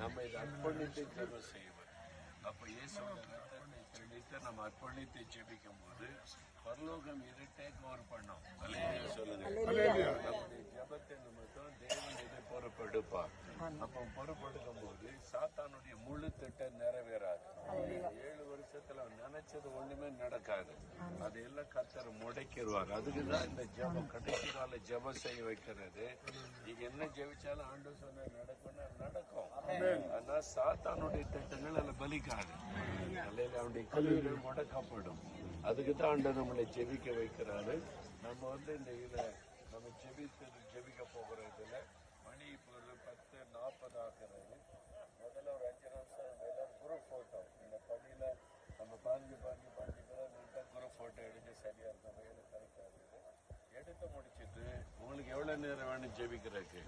நம்ம இதை அர்ப்பணித்து ஜெபம் செய்வோம். அப்போ இயேசுவோட ரத்தத்தை தெளித்து நம்ம அர்ப்பணித்து ஜெபிக்கும் போது பரலோகம் இதை டேக் ஓவர் பண்ணோம். சொல்லுங்க, நம்முடைய ஜெபத்தை நிமித்தம் தேவன் இதை பொறுப்பெடுப்பார். அப்போ பொறுப்பெடுக்கும் போது சாத்தானுடைய முழு திட்டம் நிறைவேறாது. 7 வருஷத்துல நினைச்சது ஒண்ணுமே நடக்காது. அதையெல்லாம் கர்த்தர் முடக்கிடுவார். அதுக்குதான் இந்த ஜெபம், கடைசி கால ஜெபம் செய்ய வைக்கிறது. நீங்க என்ன ஜெபிச்சாலும் ஆண்டவர் சொன்ன நடக்கும்னா நடக்கும். ஆனா சாத்தானுடைய திட்டங்கள் அதில் பலிக்காது. அவனுடைய கல்விகள் முடக்கப்படும். அதுக்குதான் ஆண்டவர் நம்மளை ஜெபிக்க வைக்கிறாரு. நம்ம இந்த இதுல நம்ம ஜெபிக்க போகிற இதுல மணி இப்போ ஒரு 10:40 ஆகிறது. முதல்ல ஒரு 5 நிமிஷம் எல்லாம் குரூப் போட்டோ இந்த பள்ளியில நம்ம பாஞ்சு நீட்டாக குரூப் போட்டோ எடுத்து சரியா இருக்கும். வேலை கிடைக்காது. எடுத்து முடிச்சுட்டு உங்களுக்கு எவ்வளவு நேரம் வேணும் ஜெபிக்கிறதுக்கு?